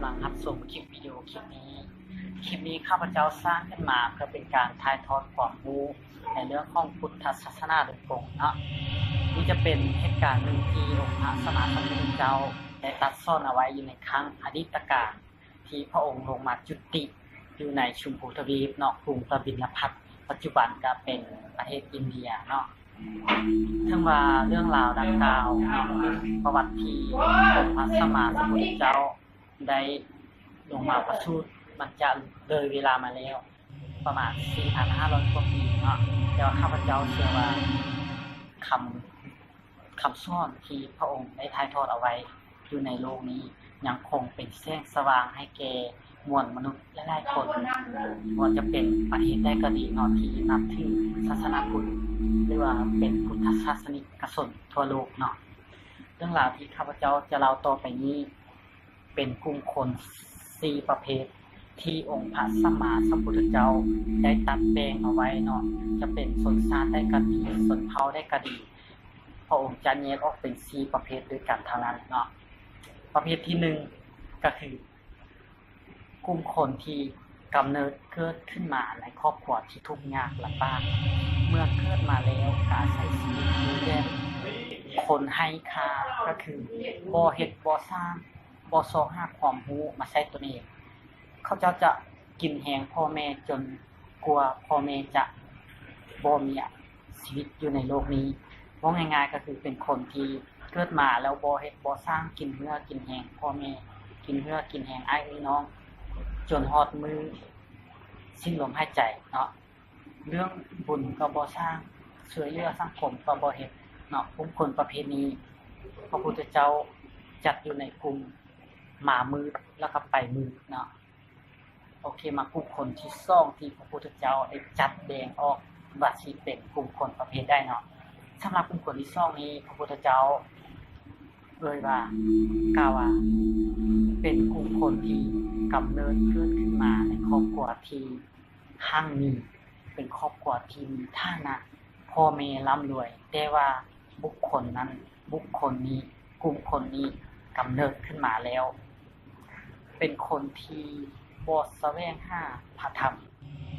ลังรับชมคลิปวิดีโอคลิปนี้ข้าพเจ้าสร้างขึ้นมาเพื่อเป็นการถ่ายทอดความรู้ในเรื่องของพุทธศาสนาโดยตรงเนาะนี่จะเป็นเหตุการณ์หนึ่งที่องค์พระสัมมาสัมพุทธเจ้าได้ตรัสสอนเอาไว้อยู่ในครั้งอดีตการที่พระองค์ลงมาจุติอยู่ในชุมพูทวีปเนาะกรุงกบิลพัสดุปัจจุบันก็เป็นประเทศอินเดียเนาะถึงว่าเรื่องราวดังกล่าวเนาะประวัติที่องค์พระสัมมาสัมพุทธเจ้าได้ลงมาประสูติมันจะเลยเวลามาแล้วประมาณ 4,500 กว่าปีเนาะแต่ว่าข้าพเจ้าเชื่อว่าคำสอนที่พระองค์ได้ถ่ายทอดเอาไว้อยู่ในโลกนี้ยังคงเป็นแสงสว่างให้แก่มวลมนุษย์หลายๆคนว่าจะเป็นประเทศใดก็ดีเนาะที่นับถือศาสนาพุทธหรือว่าเป็นพุทธศาสนิกชนทั่วโลกเนาะเรื่องราวที่ข้าพเจ้าจะเล่าต่อไปนี้เป็นกลุ่มคน4ประเภทที่องค์พระสัมมาสัมพุทธเจ้าได้ตัดแบ่งเอาไว้เนาะจะเป็นชนชาติได้ก็ดีชนเผ่าได้ก็ดีพระองค์จะแยกออกเป็น4ประเภทด้วยกันเท่านั้นเนาะประเภทที่1ก็คือกลุ่มคนที่กำเนิดเกิดขึ้นมาในครอบครัวที่ทุกข์ยากลำบากเมื่อเกิดมาแล้วก็อาศัยชีวิตอยู่แบบคนให้ค่าก็คือบ่เฮ็ดบ่สร้างบ่ซอกหาความรู้มาใช้ตัวเองเขาเจ้าจะกินแหงพ่อแม่จนกลัวพ่อแม่จะบ่มีชีวิตอยู่ในโลกนี้ว่าง่ายๆก็คือเป็นคนที่เกิดมาแล้วบ่เฮ็ดบ่สร้างกินเหือกินแหงพ่อแม่กินเหือกินแหงอ้ายน้องจนฮอดมือสิ้นลมหายใจเนาะเรื่องบุญก็บ่สร้างช่วยเหลือสังคมก็บ่เฮ็ดเนาะกลุ่มคนประเภทนี้พระพุทธเจ้าจัดอยู่ในกลุ่มหมามืดแล้วก็ไปมืดเนาะโอเคมากลุ่มคนที่2ที่พระพุทธเจ้าได้จัดแบ่งออกว่าสิเป็นกลุ่มคนประเภทใดเนาะสำหรับกลุ่มคนที่2นี้พระพุทธเจ้าว่ากล่าวว่าเป็นกลุ่มคนที่กำเนิดเกิดขึ้นมาในครอบครัวที่หั่งมีเป็นครอบครัวที่มีฐานะพ่อแม่ร่ำรวยแต่ว่าบุคคลนี้กลุ่มคนนี้กำเนิดขึ้นมาแล้วเป็นคนที่บ่แสวงหาพระธรรม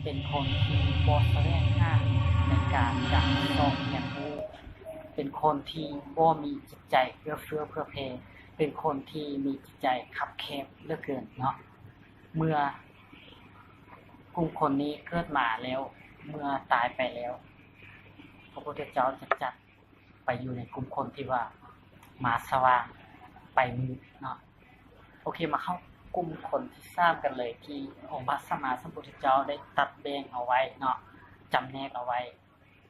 เป็นคนที่บ่แสวงหาในการจะสอนเรียนรู้เป็นคนที่บ่มีจิตใจเอื้อเฟื้อเผื่อแผ่เป็นคนที่มีจิตใจคับแคบเหลือเกินเนาะเมื่อกลุ่มคนนี้เกิดมาแล้วเมื่อตายไปแล้วพระพุทธเจ้าจะจัดไปอยู่ในกลุ่มคนที่ว่ามาสว่างไปมืดเนาะโอเคมาเข้ากลุ่มคนที่3กันเลยที่องค์พระสัมมาสัมพุทธเจ้าได้ตัดแบ่งเอาไว้เนาะจำแนกเอาไว้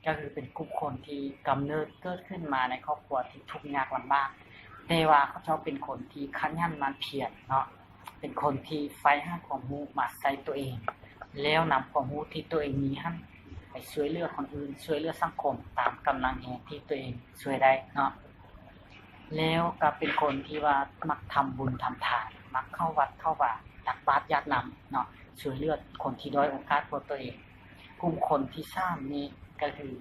ก็คือเป็นกลุ่มคนที่กำเนิดเกิดขึ้นมาในครอบครัวที่ทุกข์ยากลำบากแต่ว่าเขาเจ้าเป็นคนที่ขยันหมั่นเพียรเนาะเป็นคนที่ใฝ่หาความรู้มาใส่ตัวเองแล้วนำความรู้ที่ตัวเองมีให้ไปช่วยเหลือคนอื่นช่วยเหลือสังคมตามกำลังแห่งที่ตัวเองช่วยได้เนาะแล้วก็เป็นคนที่ว่ามักทำบุญทำทานมักเข้าวัดเข้าวาตักบาตรญาตินำเนาะช่วยเหลือคนที่ด้อยโอกาสกว่าตัวเองกลุ่มคนที่3นี้ก็คือ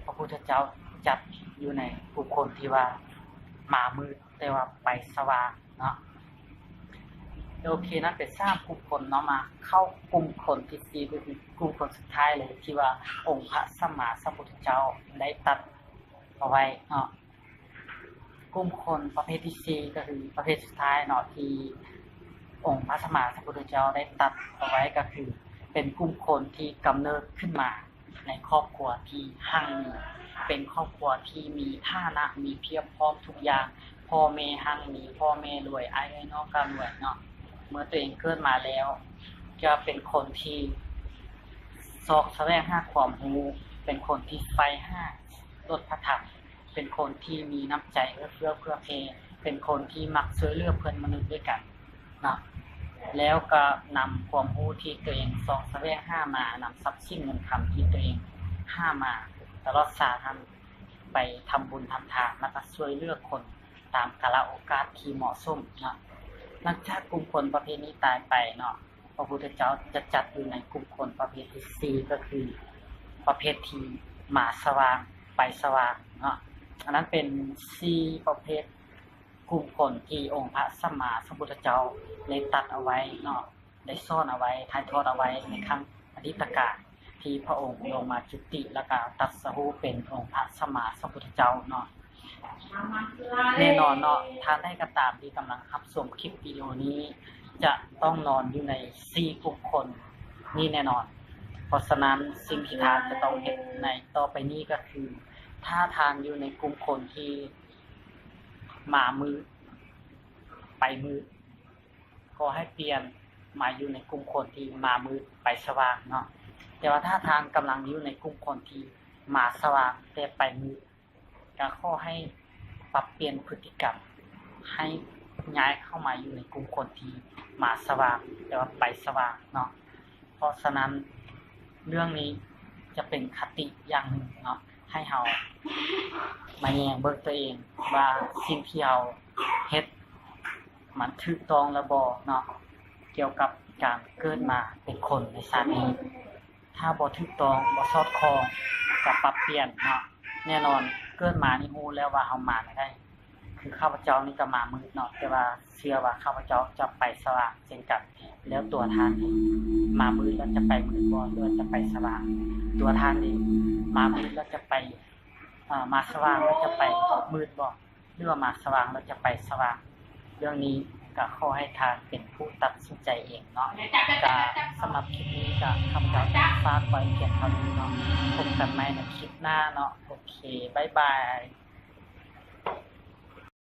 พระพุทธเจ้าจัดอยู่ในกลุ่มคนที่ว่ามามืดแต่ว่าไปสว่างเนาะโอเคนั่นเป็น3กลุ่มคนเนาะมาเข้ากลุ่มคนที่4ก็คือกลุ่มคนสุดท้ายเลยที่ว่าองค์พระสัมมาสัมพุทธเจ้าได้ตัดเอาไว้เนาะกลุ่มคนประเภทที่4ก็คือประเภทสุดท้ายเนาะที่องค์พระสัมมาสัมพุทธเจ้าได้ตัดเอาไว้ก็คือเป็นกลุ่มคนที่กำเนิดขึ้นมาในครอบครัวที่หั่งมีเป็นครอบครัวที่มีฐานะมีเพียบพร้อมทุกอย่างพ่อแม่หั่งมีพ่อแม่รวยอ้ายน้องก็รวยเนาะเมื่อตัวเองเกิดมาแล้วจะเป็นคนที่สอกแสวงหาความรู้เป็นคนที่ใฝ่หารสพระธรรมเป็นคนที่มีน้ำใจเอื้อเฟื้อเผื่อแผ่เป็นคนที่มักช่วยเหลือเพื่อนมนุษย์ด้วยกันเนาะแล้วก็นำความรู้ที่ตัวเองสอกแสวงหามานำทรัพย์สินเงินคำที่ตัวเองหามาตลอดสาทำไปทำบุญทำทานแล้วก็ช่วยเหลือคนตามกาลโอกาสที่เหมาะสมเนาะหลังจากกลุ่มคนประเภทนี้ตายไปเนาะพระพุทธเจ้าจะจัดอยู่ในกลุ่มคนประเภทที่4ก็คือประเภทที่มาสว่างไปสว่างเนาะอันนั้นเป็น4ประเภท กลุ่มคนที่องค์พระสัมมาสัมพุทธเจ้าได้ตัดเอาไว้เนาะได้ซ่อนเอาไว้ถ่ายทอดเอาไว้ในครั้งอดีตการที่พระองค์ลงมาจุติแล้วก็ตรัสรู้เป็นองค์พระสัมมาสัมพุทธเจ้าเนาะแน่นอนเนาะท่านได้ก็ตามที่กำลังรับชมคลิปวิดีโอนี้จะต้องนอนอยู่ใน4กลุ่มคนนี่แน่นอนเพราะฉะนั้นสิ่งที่ทานจะต้องเฮ็ดในต่อไปนี้ก็คือถ้าทานอยู่ในกลุ่มคนที่มามืดไปมืดก็ให้เปลี่ยนมาอยู่ในกลุ่มคนที่มามืดไปสว่างเนาะแต่ว่าถ้าทางกำลังอยู่ในกลุ่มคนที่มาสว่างแต่ไปมืดก็ขอให้ปรับเปลี่ยนพฤติกรรมให้ย้ายเข้ามาอยู่ในกลุ่มคนที่มาสว่างแต่ว่าไปสว่างเนาะเพราะฉะนั้นเรื่องนี้จะเป็นคติอย่างหนึ่งเนาะให้เรามาแยงเบิกตัวเองว่าสิ่งที่เราเฮ็ดมันถูกต้องและบ่เนาะเกี่ยวกับการเกิดมาเป็นคนในชาตินี้ถ้าบ่ถูกต้องบ่สอดคล้องก็ปรับเปลี่ยนเนาะแน่นอนเกิดมานี่รู้แล้วว่าเฮามาไม่ได้คือข้าพเจ้านี่ก็มามืดเนาะแต่ว่าเชื่อว่าข้าพเจ้าจะไปสว่างเช่นกันแล้วตัวท่านนี่มามืดแล้วจะไปมืดบ่หรือจะไปสว่างตัวท่านนี่มามืดแล้วจะไปมาสว่างแล้วจะไปมืดบ่หรือว่ามาสว่างแล้วจะไปสว่างเรื่องนี้ก็ขอให้ทางเป็นผู้ตัดสินใจเองเนาะก็สำหรับคลิปนี้ก็ข้าพเจ้าจะฝากไว้เพียงเท่านี้เนาะพบกันใหม่ในคลิปหน้าเนาะโอเคบ๊ายบาย